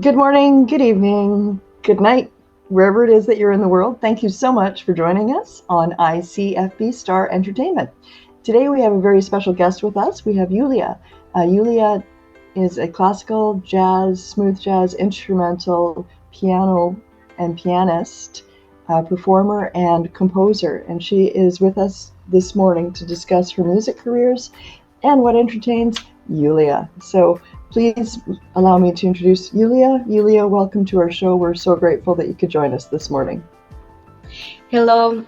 Good morning, good evening, good night, wherever it is that you're in the world. Thank you so much for joining us on ICFB Star Entertainment. Today we have a very special guest with us. We have YULIA. YULIA is a classical, jazz, smooth jazz, instrumental, piano, and pianist, performer, and composer. And she is with us this morning to discuss her music careers and what entertains YULIA. So please allow me to introduce YULIA. YULIA, welcome to our show. We're so grateful that you could join us this morning. Hello,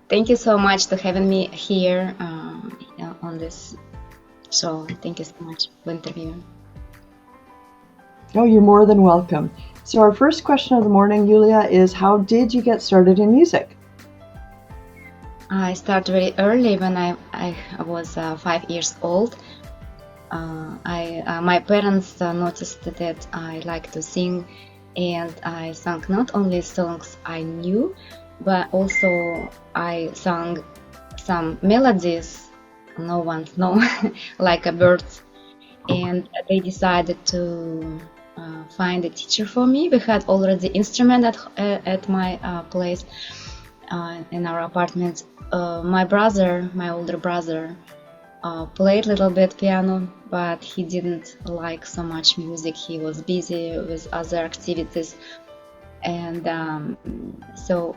thank you so much for having me here on this show. Thank you so much for the interview. Oh, you're more than welcome. So our first question of the morning, YULIA, is how did you get started in music? I started very early when I was 5 years old. My parents noticed that I like to sing, and I sang not only songs I knew, but also I sang some melodies no one knows, like a bird. And they decided to find a teacher for me. We had already instrument at my place in our apartment. My older brother, played a little bit piano, but he didn't like so much music. He was busy with other activities, and so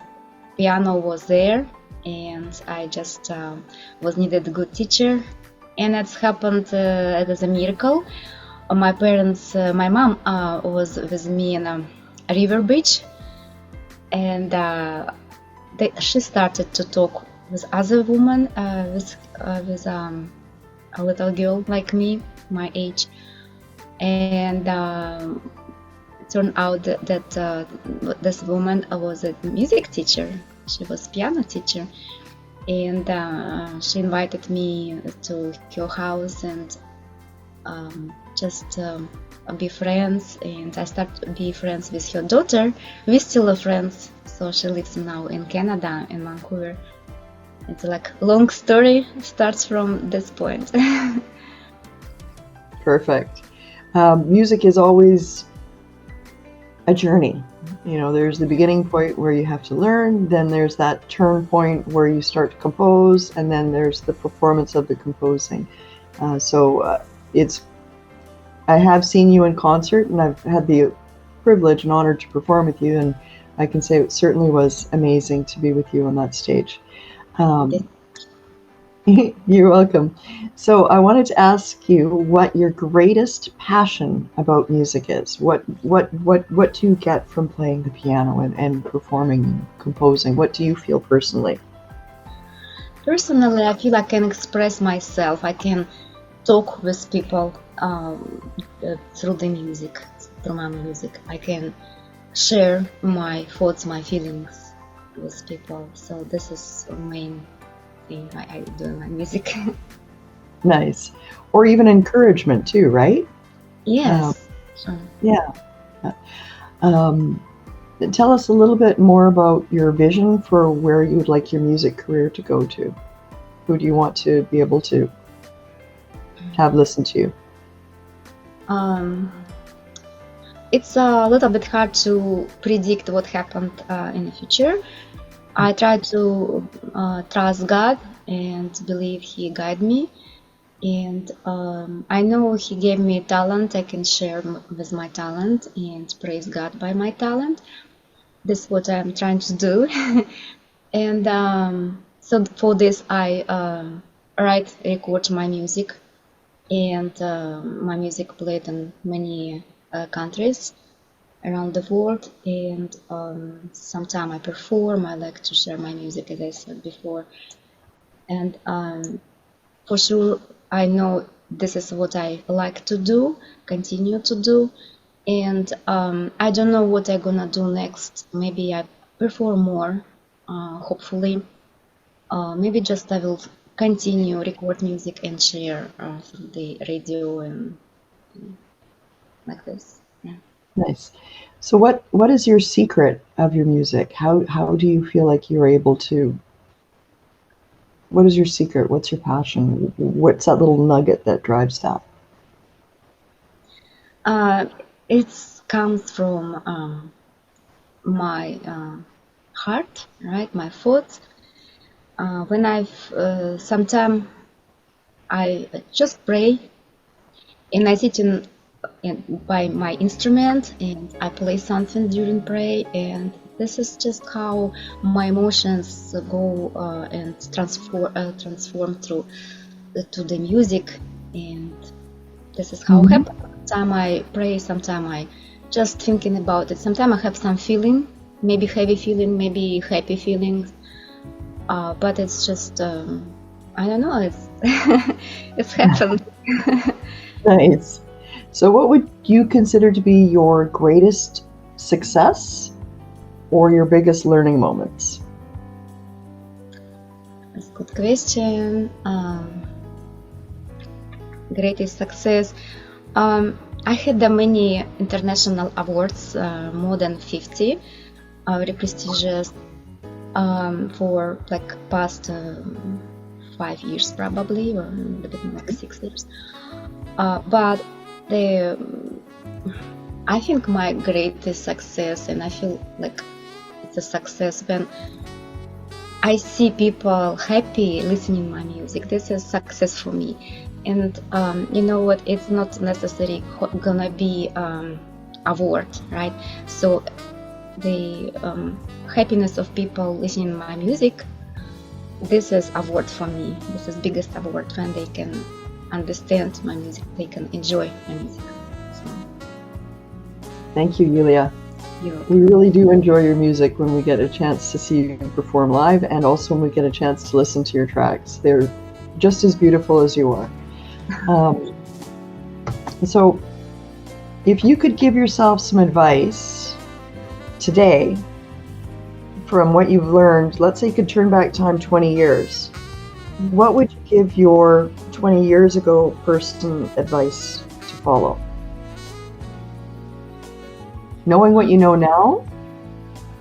piano was there, and I just was needed a good teacher, and it's happened as a miracle. My parents, my mom was with me in a river beach, and she started to talk with other women, with a little girl like me, my age, and it turned out that this woman was a music teacher. She was piano teacher, and she invited me to her house and just be friends, and I started to be friends with her daughter. We still are friends, so she lives now in Canada, in Vancouver. It's like a long story, starts from this point. Perfect. Music is always a journey. You know, there's the beginning point where you have to learn, then there's that turn point where you start to compose, and then there's the performance of the composing. I have seen you in concert, and I've had the privilege and honor to perform with you, and I can say it certainly was amazing to be with you on that stage. You're welcome. So I wanted to ask you what your greatest passion about music is. What do you get from playing the piano and performing and composing? What do you feel personally? Personally, I feel I can express myself. I can talk with people through the music, through my music. I can share my thoughts, my feelings with people. So this is the main thing I do in my music. Nice. Or even encouragement too, right? Yes. Sure. Yeah. Tell us a little bit more about your vision for where you would like your music career to go to. Who do you want to be able to have listen to you? It's a little bit hard to predict what happened in the future. I try to trust God and believe He guide me, and I know He gave me talent. I can share with my talent and praise God by my talent. This is what I'm trying to do. And so for this I record my music, and my music played in many countries around the world, and sometimes I perform. I like to share my music, as I said before, and for sure I know this is what I like to do, continue to do, and I don't know what I'm gonna do next. Maybe I perform more, hopefully. Maybe just I will continue record music and share through the radio and like this. Yeah. Nice. So what is your secret of your music? How do you feel like you're able to? What is your secret? What's your passion? What's that little nugget that drives that? It's comes from my heart, right? My thoughts. When sometimes I just pray, and I sit by my instrument and I play something during pray, and this is just how my emotions go and transform through to the music, and this is how it happens. Sometimes I pray, sometimes I just thinking about it. Sometimes I have some feeling, maybe heavy feeling, maybe happy feelings, but it's just I don't know. It's it's happened. Nice. So, what would you consider to be your greatest success or your biggest learning moments? That's a good question. Greatest success. I had many international awards, more than 50, very prestigious, for like past 5 years probably, or a little bit more like 6 years. But I think my greatest success, and I feel like it's a success when I see people happy listening my music. This is success for me. And you know what? It's not necessarily gonna be award, right? So the happiness of people listening my music, this is award for me. This is biggest award when they can understand my music, they can enjoy my music. So, thank you, Yulia. We really do enjoy your music when we get a chance to see you perform live, and also when we get a chance to listen to your tracks. They're just as beautiful as you are. So, if you could give yourself some advice today from what you've learned, let's say you could turn back time 20 years, what would you give your 20 years ago person advice to follow? Knowing what you know now,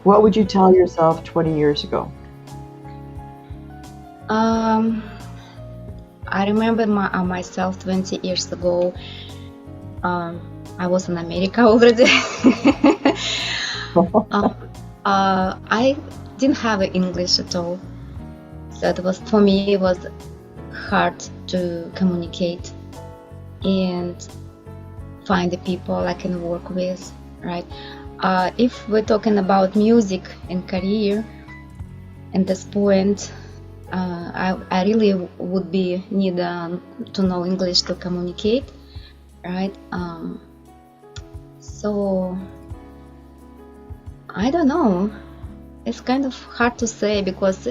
what would you tell yourself 20 years ago? I remember myself 20 years ago. I was in America already. I didn't have English at all, so it was for me. It was hard to communicate and find the people I can work with. Right. If we're talking about music and career, at this point, I really would need to know English to communicate, right? So I don't know. It's kind of hard to say because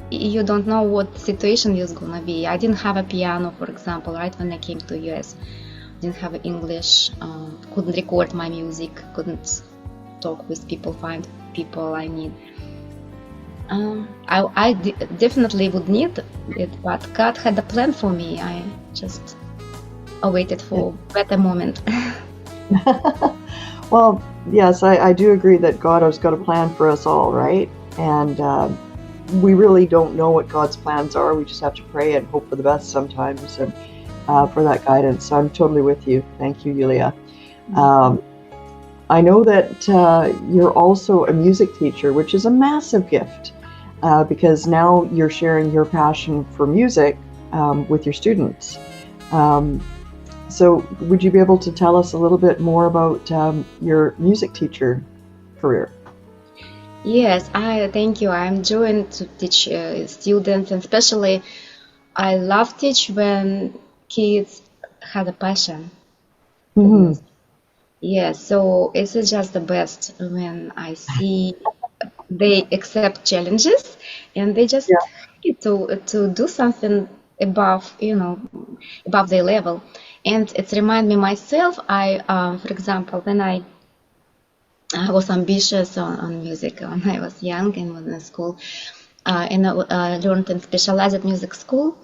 you don't know what situation is gonna be. I didn't have a piano, for example, right when I came to US. Didn't have English, couldn't record my music, couldn't talk with people, find people I need. I definitely would need it, but God had a plan for me. I just awaited for a better moment. Well, yes, I do agree that God has got a plan for us all, right? And we really don't know what God's plans are. We just have to pray and hope for the best sometimes, and for that guidance. So I'm totally with you. Thank you, Yulia. I know that you're also a music teacher, which is a massive gift, because now you're sharing your passion for music with your students. So would you be able to tell us a little bit more about your music teacher career? Yes, thank you. I'm enjoying to teach students, and especially I love teach when kids have a passion. Mm-hmm. Yeah, so it's just the best when I see they accept challenges and they just to do something above, above their level. And it reminds me myself, for example, when I was ambitious on music when I was young and was in school, and I learned in specialized music school,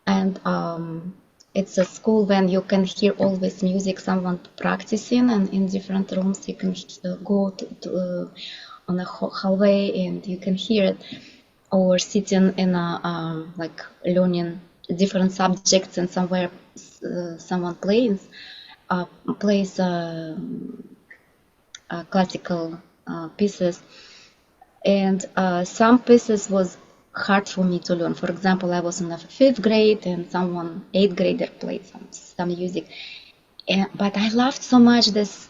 and it's a school when you can hear always music, someone practicing, and in different rooms you can go on a hallway and you can hear it, or sitting in a like learning different subjects, and somewhere someone plays classical pieces, and some pieces was hard for me to learn. For example, I was in the 5th grade and someone 8th grader played some music, but I loved so much this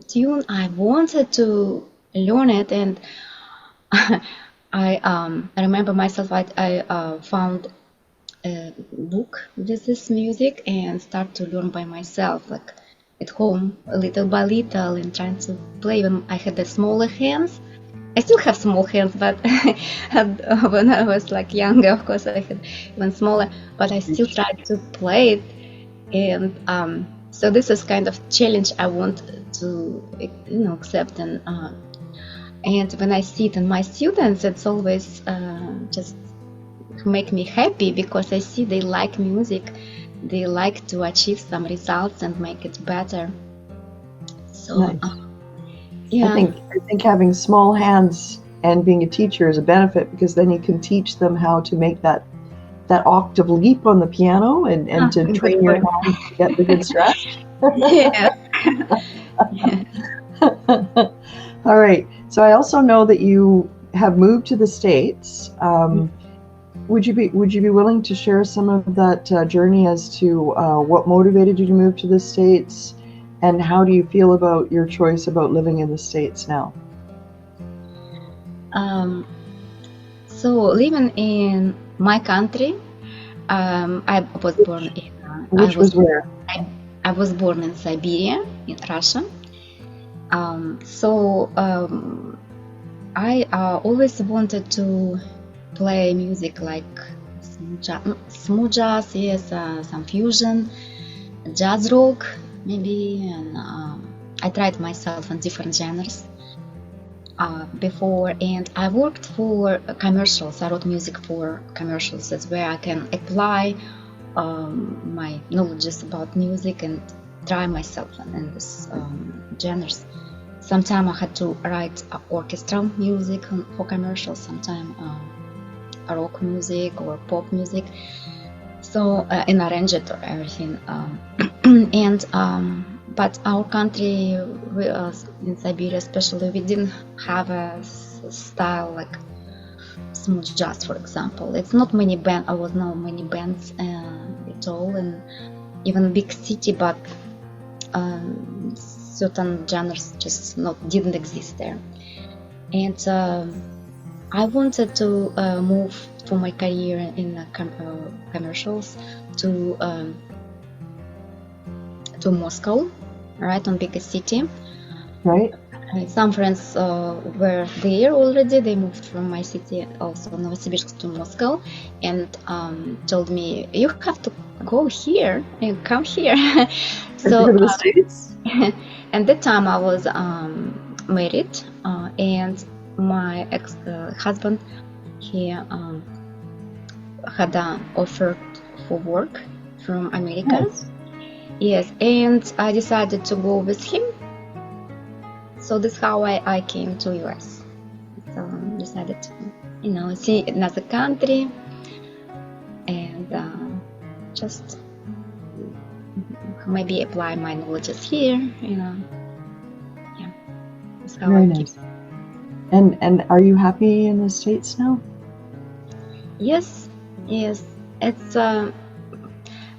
tune. I wanted to learn it, and I remember myself. I found a book with this music and start to learn by myself, like at home, little by little, and trying to play. When I had the smaller hands, I still have small hands, but when I was like younger, of course, I had even smaller. But I still tried to play it, and so this is kind of challenge I want to, accept. And when I see it in my students, it's always just make me happy, because I see they like music, they like to achieve some results and make it better. So Nice. yeah, I think having small hands and being a teacher is a benefit, because then you can teach them how to make that octave leap on the piano and to train your hands to get the good stretch. Yeah. All right. So I also know that you have moved to the States. Would you be willing to share some of that journey as to what motivated you to move to the States, and how do you feel about your choice about living in the States now? So living in my country, I was born in. Where? I was born in Siberia, in Russia. I always wanted to play music like smooth jazz, yes, some fusion, jazz rock maybe, and I tried myself in different genres before, and I worked for commercials. I wrote music for commercials. That's where I can apply my knowledge about music and try myself in this genres. Sometimes I had to write orchestral music for commercials, sometimes rock music or pop music, so and arrange it or everything. But our country, in Siberia especially, we didn't have a style like smooth jazz, for example. It's not many bands. I was not many bands at all, and even big city, but certain genres just didn't exist there. And I wanted to move for my career in commercials to Moscow, right, on bigger city. Right. Some friends were there already. They moved from my city, also Novosibirsk, to Moscow, and told me, you have to go here and come here. So to the States? at that time I was married, and my ex-husband, he had an offer for work from America. Yes, and I decided to go with him. So that's how I came to US. So I decided to, see another country and just maybe apply my knowledges here. Yeah, that's how Very nice. And are you happy in the States now? Yes. It's a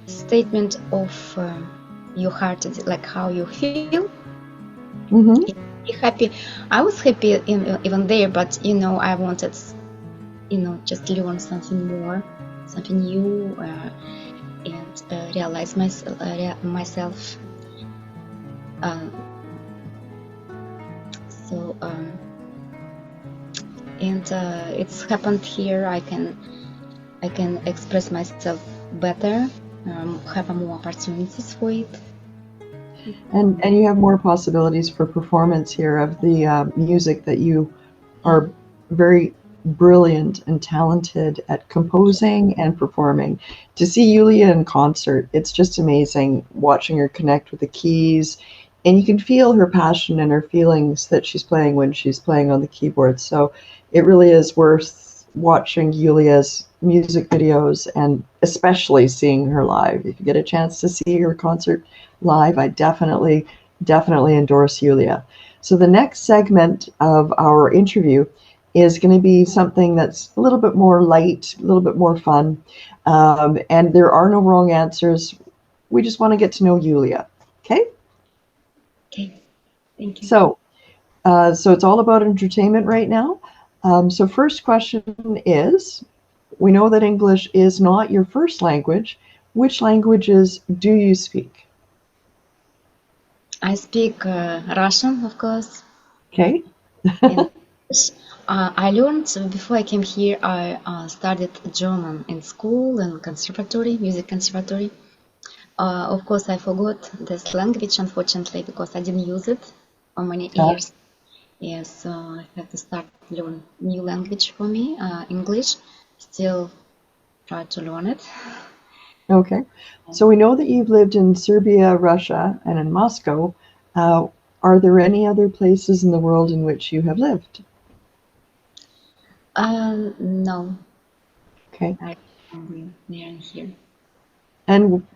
statement of your heart, like how you feel. Mm-hmm. Be happy. I was happy even there, but I wanted, just learn something more, something new, and realize myself. It's happened here. I can express myself better, have more opportunities for it. And you have more possibilities for performance here of the music that you are very brilliant and talented at composing and performing. To see Yulia in concert, it's just amazing watching her connect with the keys, and you can feel her passion and her feelings that she's playing when she's playing on the keyboard. So it really is worth watching Yulia's music videos, and especially seeing her live. If you get a chance to see her concert live, I definitely definitely endorse Yulia. So the next segment of our interview is going to be something that's a little bit more light, a little bit more fun, and there are no wrong answers. We just want to get to know Yulia. Okay? Okay, thank you. So it's all about entertainment right now. So first question is, we know that English is not your first language. Which languages do you speak? I speak Russian, of course. Okay. And I learned before I came here. I studied German in school and conservatory, music conservatory. Of course, I forgot this language, unfortunately, because I didn't use it for many years. Yes, so I have to start learn new language for me, English. Still try to learn it. Okay. So we know that you've lived in Serbia, Russia, and in Moscow. Are there any other places in the world in which you have lived? No. Okay. I only near here. And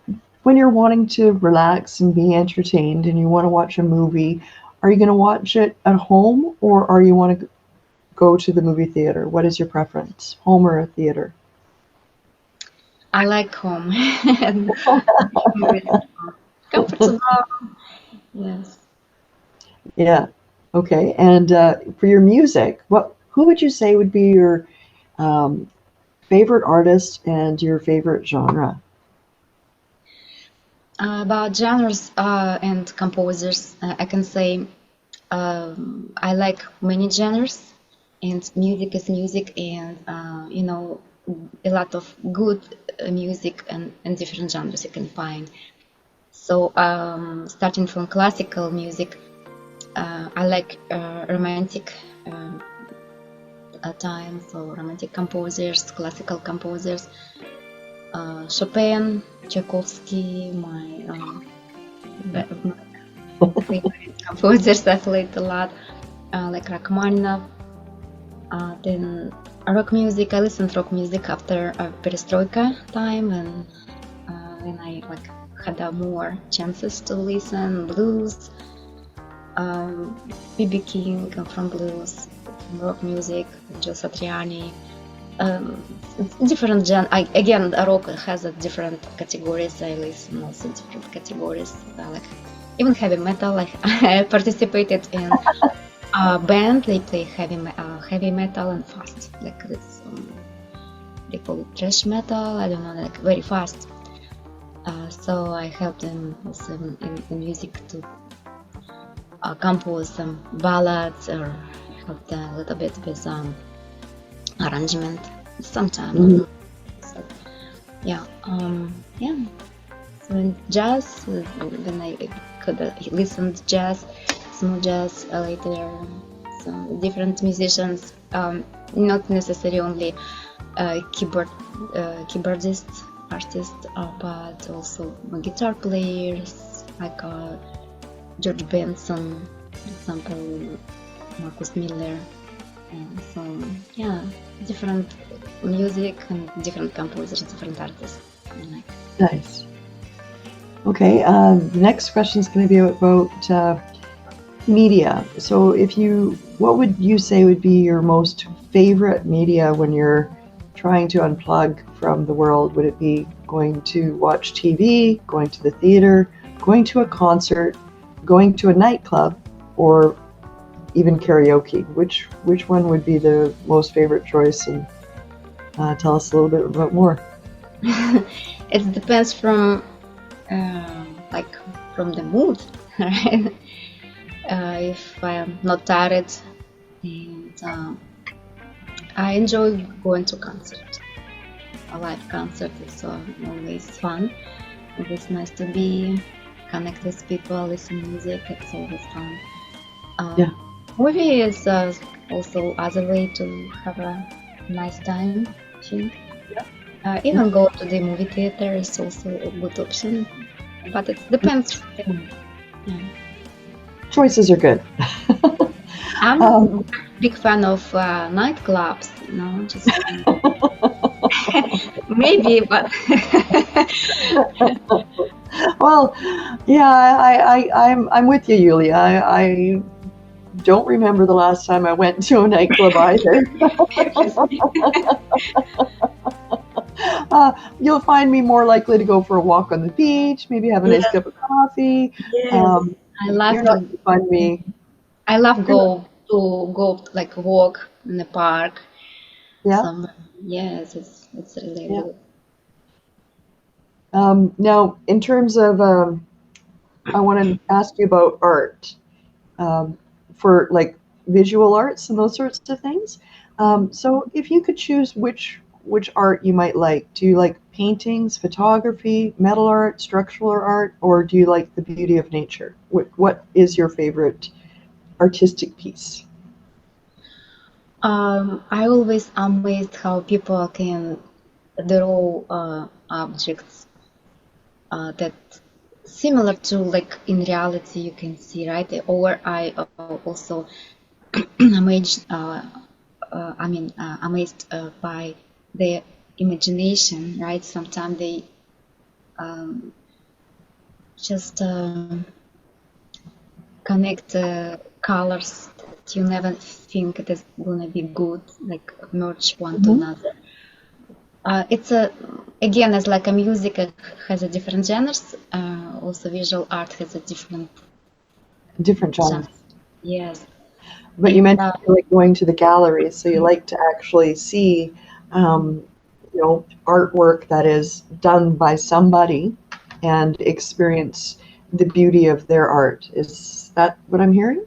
when you're wanting to relax and be entertained and you want to watch a movie, are you going to watch it at home or are you want to go to the movie theater? What is your preference, home or a theater? I like home. Comfortable. Yes. Yeah. Okay. And for your music, who would you say would be your favorite artist and your favorite genre? About genres and composers, I can say I like many genres, and music is music, and a lot of good music and different genres you can find. So starting from classical music, I like romantic times, so romantic composers, classical composers, Chopin, Tchaikovsky, my favorite composers I played a lot, like Rachmaninoff. Then rock music, I listened to rock music after Perestroika time, and when I had more chances to listen blues, B.B. King from blues, from rock music, Joe Satriani. Different again, rock has a different categories. I listen also different categories, like even heavy metal. I participated in a band. They play heavy metal and fast, like this. They call it thrash metal. I don't know, like very fast. So I helped them also in music to compose some ballads or helped a little bit with arrangement sometimes. Mhm. So, yeah. So in jazz, when I could listen to jazz, smooth jazz later, some different musicians, not necessarily only keyboardists, artists, but also guitar players like George Benson, for example, Marcus Miller. So yeah, different music and different composers, different artists. Nice. Okay, the next question is going to be about media. So what would you say would be your most favorite media when you're trying to unplug from the world? Would it be going to watch TV, going to the theater, going to a concert, going to a nightclub, or even karaoke? Which one would be the most favorite choice? And tell us a little bit about more. It depends from from the mood, right? If I am not tired, and I enjoy going to concerts. A live concert is always fun. It's nice to be connect with people, listen to music. It's always fun. Yeah. Movie is also other way to have a nice time. I think. Even go to the movie theater is also a good option, but it depends. Yeah. Choices are good. I'm a big fan of nightclubs, just maybe, but Well, yeah, I'm with you, Yulia. I don't remember the last time I went to a nightclub either. You'll find me more likely to go for a walk on the beach, maybe have a nice Yes, cup of coffee. yes. I love You're not to. going to find me. I love You're not, go like walk in the park yeah, somewhere. Yes, it's really yeah. good. Now, in terms of, I want to ask you about art, for like visual arts and those sorts of things. So, if you could choose which art you might like, do you like paintings, photography, metal art, structural art, or do you like the beauty of nature? What is your favorite artistic piece? I always amazed how people can draw objects that similar to like in reality you can see, right? Or I also amazed, amazed by their imagination, right? Sometimes they um, just connect colors that you never think it is gonna be good, like merge one to Hmm. another. It's a again as like a music has a different genres. Also, visual art has a different Different genres. genres. Yes, But you and mentioned you like going to the galleries, so you like to actually see, um, artwork that is done by somebody and experience the beauty of their art. Is that what I'm hearing?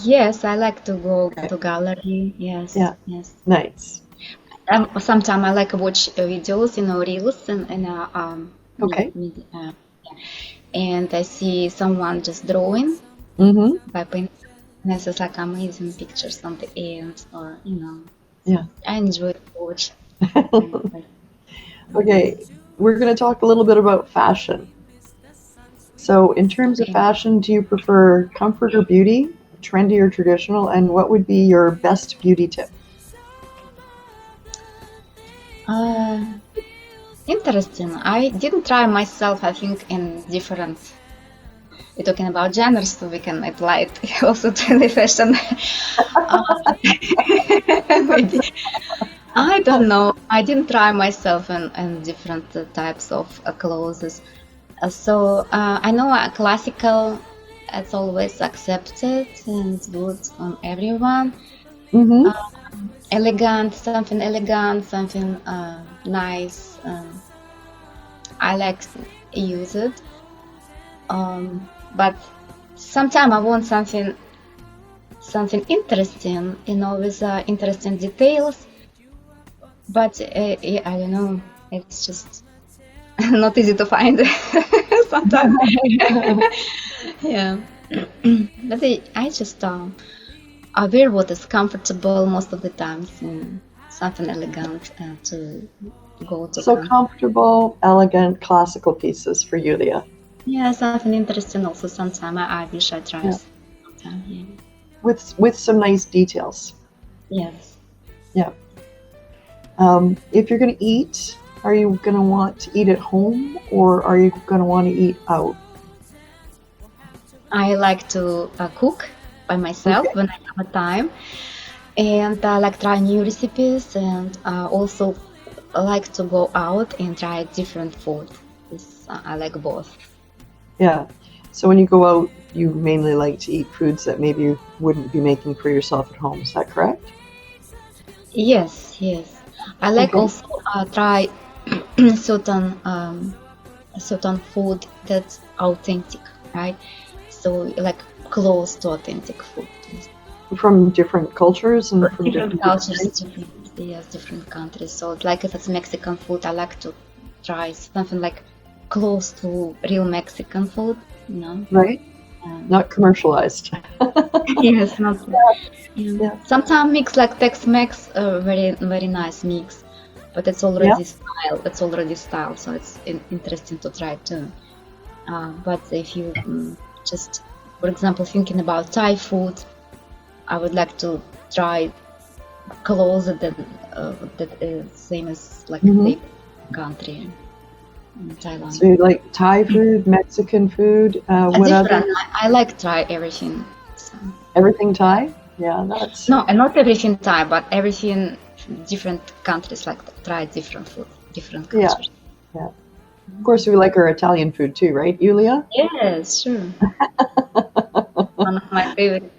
yes, I like to go Okay. to gallery. Yes, Yeah. yes. Nice. Sometimes I like watch videos, reels and Okay. yeah. And I see someone just drawing Mm-hmm. by painting. And it's just like amazing pictures on the end, or Yeah. I enjoy to watch. Like, Okay. We're going to talk a little bit about fashion. So, in terms of okay. fashion, do you prefer comfort or beauty, trendy or traditional, and what would be your best beauty tip? Uh, Interesting. I didn't try myself, I think, in different. We're talking about genres, so we can apply it also to the fashion. Maybe. I don't know. I didn't try myself in different types of clothes. I know classical, it's always accepted and good on everyone. Mm-hmm. Elegant, something nice. I like use it. But sometimes I want something interesting, with interesting details. But yeah, I don't know. It's just not easy to find sometimes. Yeah. But I just I wear what is comfortable most of the times and something elegant to go to So con. comfortable, elegant, classical pieces for Yulia. Yeah, something interesting also sometime. I wish I try Yeah. sometime. Yeah. With some nice details. Yes. Yeah. If you're going to eat, are you going to want to eat at home or are you going to want to eat out? I like to cook by myself Okay. when I have a time, and I like try new recipes, and also like to go out and try different food. I like both. Yeah. So when you go out, you mainly like to eat foods that maybe you wouldn't be making for yourself at home. Is that correct? Yes, yes. I like Okay. also try certain certain food that's authentic, right? So like close to authentic food. From different cultures and from Different different cultures, countries. different yes, different countries. So like if it's Mexican food, I like to try something like close to real Mexican food, you know. Right? Um, Not commercialized. yes, not Yeah. sometimes mix like Tex-Mex, very nice mix, but it's Yeah. already style. It's already style, so it's interesting to try too. But if you just, for example, thinking about Thai food, I would like to try closer than that is same as like Hmm. the country. in Thailand. So you like Thai food, Mexican food, what Different. other? I like try everything. So. Everything Thai? Yeah, that's No, and not everything Thai, but everything different countries like try different food, different yeah, cultures. yeah. Of course, we like our Italian food too, right, Yulia? Yes, sure. One of my favorite.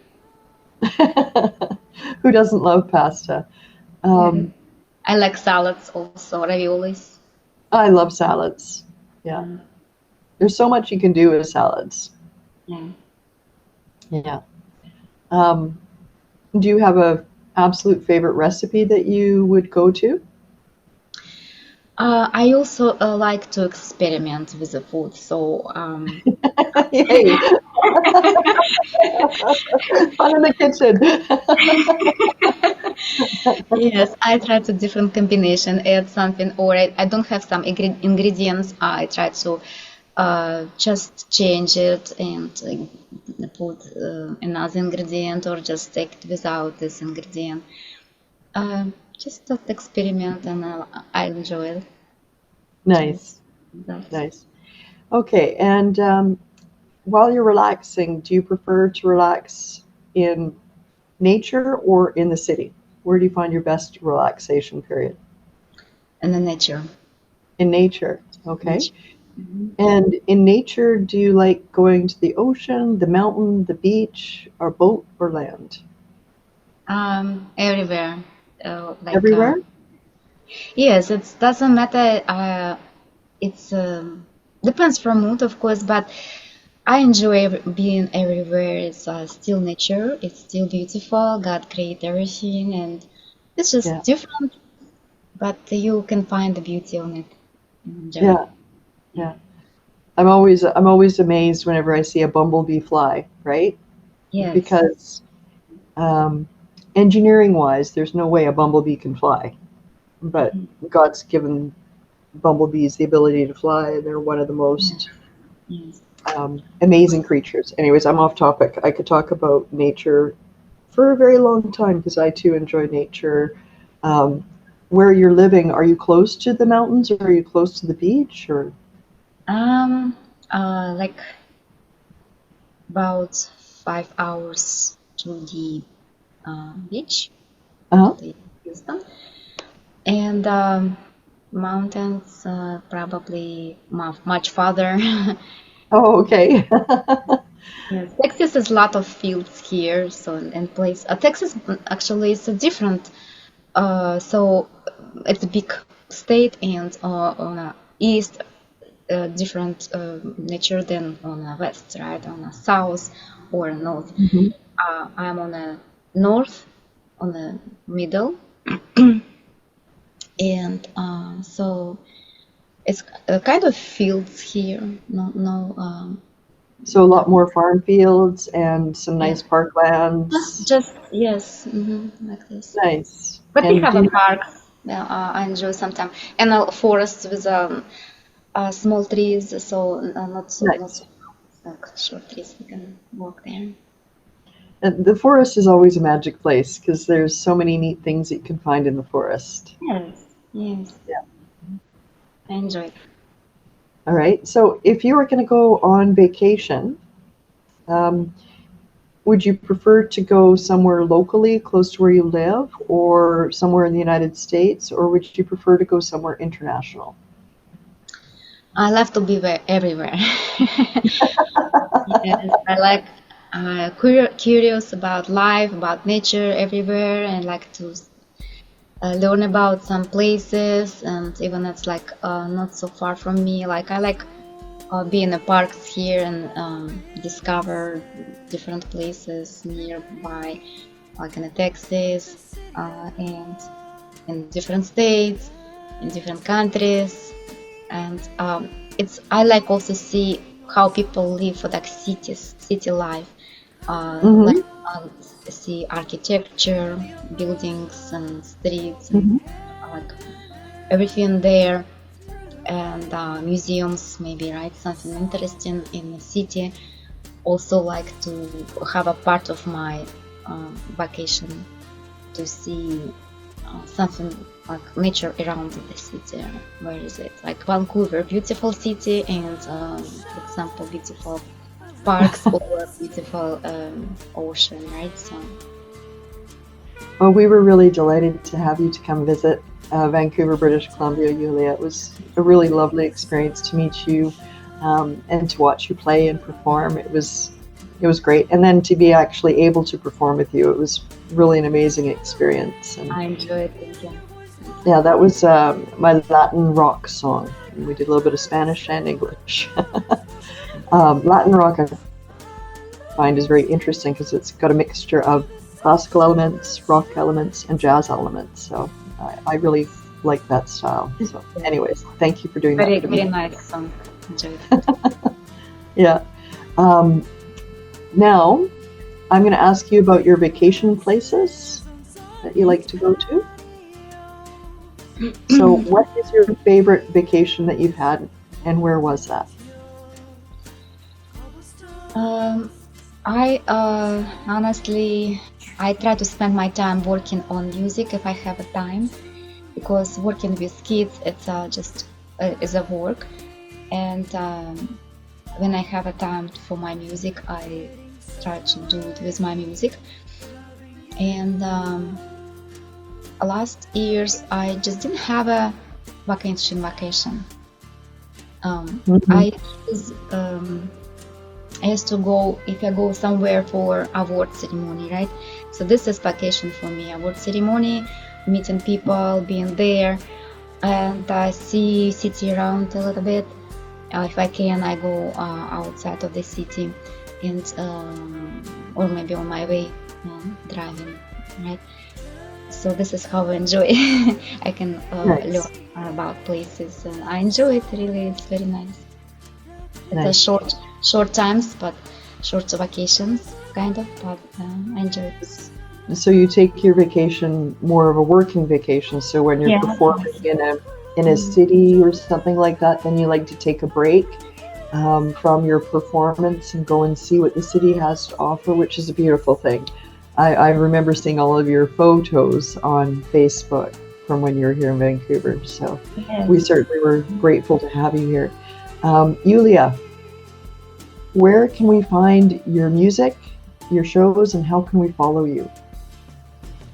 Who doesn't love pasta? Yes. I like salads also, raviolis. I love salads. Yeah, there's so much you can do with salads. Yeah. Yeah. Do you have a absolute favorite recipe that you would go to? I also like to experiment with the food, so Yay! Fun in the kitchen. yes, I try to different combination, add something, or I don't have some ingredients. I try to just change it and put another ingredient, or just take it without this ingredient. Just that experiment, and I enjoy it. Nice, nice. Okay, and while you're relaxing, do you prefer to relax in nature or in the city? Where do you find your best relaxation period? In the nature. In nature, okay. Nature. Mm-hmm. And in nature, do you like going to the ocean, the mountain, the beach, or boat or land? Everywhere. Everywhere? Yes, it doesn't matter. It's depends from mood, of course, but I enjoy being everywhere. It's still nature. It's still beautiful. God created everything, and it's just different. But you can find the beauty on it. Yeah, yeah. I'm always amazed whenever I see a bumblebee fly, right? Yes. Because engineering-wise, there's no way a bumblebee can fly, but God's given bumblebees the ability to fly. They're one of the most amazing creatures. Anyways, I'm off topic. I could talk about nature for a very long time because I too enjoy nature. Where you're living, are you close to the mountains or are you close to the beach or? Like about 5 hours to the beach, to Houston, and mountains probably much farther. Oh, okay. Yes. Texas has a lot of fields here, so and place. Texas actually is a different. So it's a big state, and on the east, different nature than on the west, right? On the south or north. I'm on the north, on the middle, and so it's kind of fields here. No. So a lot more farm fields and some nice parklands. Just yes, like this. Nice. But we have a park. I enjoy sometimes, and a forest with small trees, so not so like short trees. We can walk there. And the forest is always a magic place because there's so many neat things that you can find in the forest. Yes. Yeah. I enjoy it. All right. So if you were going to go on vacation, would you prefer to go somewhere locally, close to where you live, or somewhere in the United States, or would you prefer to go somewhere international? I love to be everywhere. Yes, I like curious about life, about nature everywhere, and like to learn about some places, and even it's like not so far from me. Like I like be in the parks here and discover different places nearby, like in Texas and in different states, in different countries, and I like also see how people live for like city life, like see architecture, buildings and streets, and like everything there. And museums, maybe, right? Something interesting in the city. Also like to have a part of my vacation to see something like nature around the city. Where is it? Like Vancouver, beautiful city, and for example, beautiful parks or beautiful ocean, right? So. Well, we were really delighted to have you to come visit Vancouver, British Columbia, Yulia. It was a really lovely experience to meet you and to watch you play and perform. It was great. And then to be actually able to perform with you, it was really an amazing experience. And I enjoyed it. yeah, that was my Latin rock song. We did a little bit of Spanish and English. Latin rock, I find, is very interesting because it's got a mixture of classical elements, rock elements, and jazz elements. So I really like that style. So anyways, thank you for doing that. Very nice song. Enjoyed it. Yeah. Now, I'm going to ask you about your vacation places that you like to go to. So what is your favorite vacation that you've had, and where was that? I honestly, I try to spend my time working on music if I have a time, because working with kids, it's just is a work, and when I have a time for my music, I try to do it with my music. And last years, I just didn't have a vacation. I used to go, if I go somewhere for award ceremony, right? So this is vacation for me, award ceremony, meeting people, being there, and see city around a little bit. If I can, I go outside of the city, and or maybe on my way driving, right? So this is how I enjoy. I can learn about places, and I enjoy it. Really, it's very nice. It's a short times, but short vacations, kind of, but I enjoy it. So you take your vacation more of a working vacation. So when you're performing in a city or something like that, then you like to take a break from your performance and go and see what the city has to offer, which is a beautiful thing. I remember seeing all of your photos on Facebook from when you were here in Vancouver. So we certainly were grateful to have you here. Yulia, where can we find your music, your shows, and how can we follow you?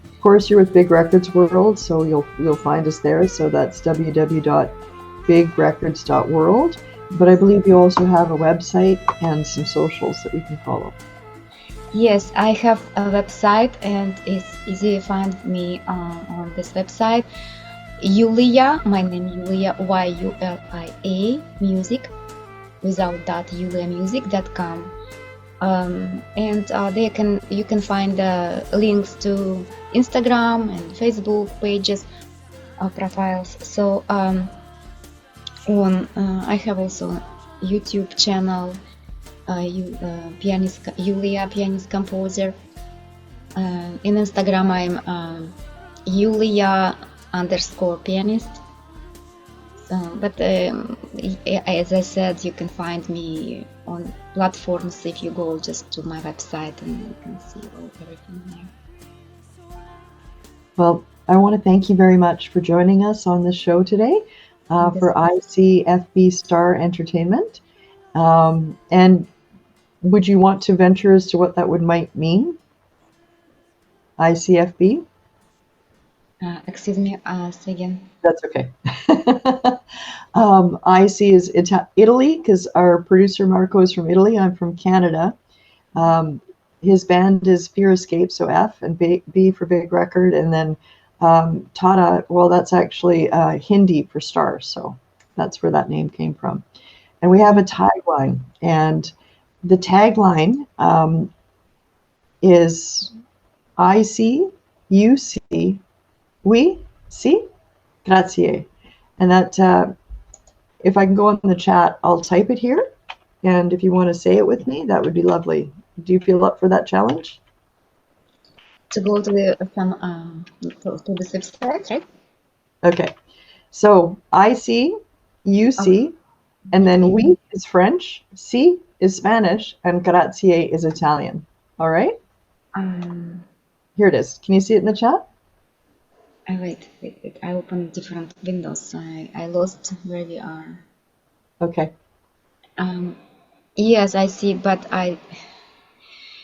Of course, you're with Big Records World, so you'll find us there. So that's www.bigrecords.world. But I believe you also have a website and some socials that we can follow. Yes, I have a website, and it's easy to find me on this website. YULIA, my name Yulia, YULIA music, without that, yuliamusic.com. And there you can find links to Instagram and Facebook pages, profiles. So I have also YouTube channel, Yulia pianist composer. In Instagram I'm Yulia_pianist. But as I said, you can find me on platforms if you go just to my website, and you can see everything there. Well, I want to thank you very much for joining us on this show today for ICFB Star Entertainment. And would you want to venture as to what that might mean? ICFB? Excuse me, say again. That's okay. IC is Italy, because our producer Marco is from Italy. I'm from Canada. His band is Fear Escape, so F, and B for Big Record, and then Tata, well, that's actually Hindi for star, so that's where that name came from. And we have a tagline, and the tagline is I see, you see, we see, grazie. And that, if I can go on the chat, I'll type it here. And if you want to say it with me, that would be lovely. Do you feel up for that challenge? To go to the website, right? Okay. So I see, you see, and then we is French, si is Spanish, and grazie is Italian. All right? Here it is. Can you see it in the chat? Wait. I opened different windows. I lost where we are. Okay. Yes, I see, but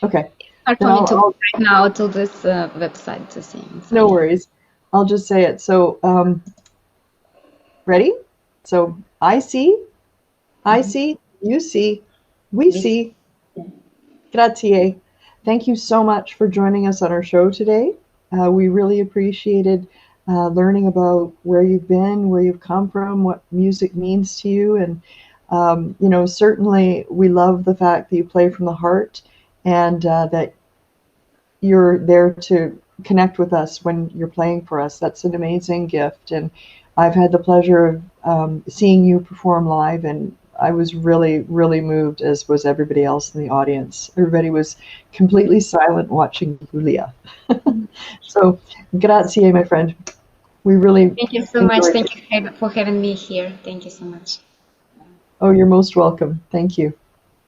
Okay. hard Then for me to go I'll right now to this website to see. So no yeah. worries. I'll just say it. So, ready? So, I see, you see, we This. see. Grazie. Thank you so much for joining us on our show today. We really appreciated learning about where you've been, where you've come from, what music means to you. And, certainly we love the fact that you play from the heart and that you're there to connect with us when you're playing for us. That's an amazing gift. And I've had the pleasure of seeing you perform live, and I was really, really moved, as was everybody else in the audience. Everybody was completely silent watching Yulia. So, grazie, my friend. We really Thank you so much. enjoyed Thank it. you for having me here. Thank you so much. Oh, you're most welcome. Thank you.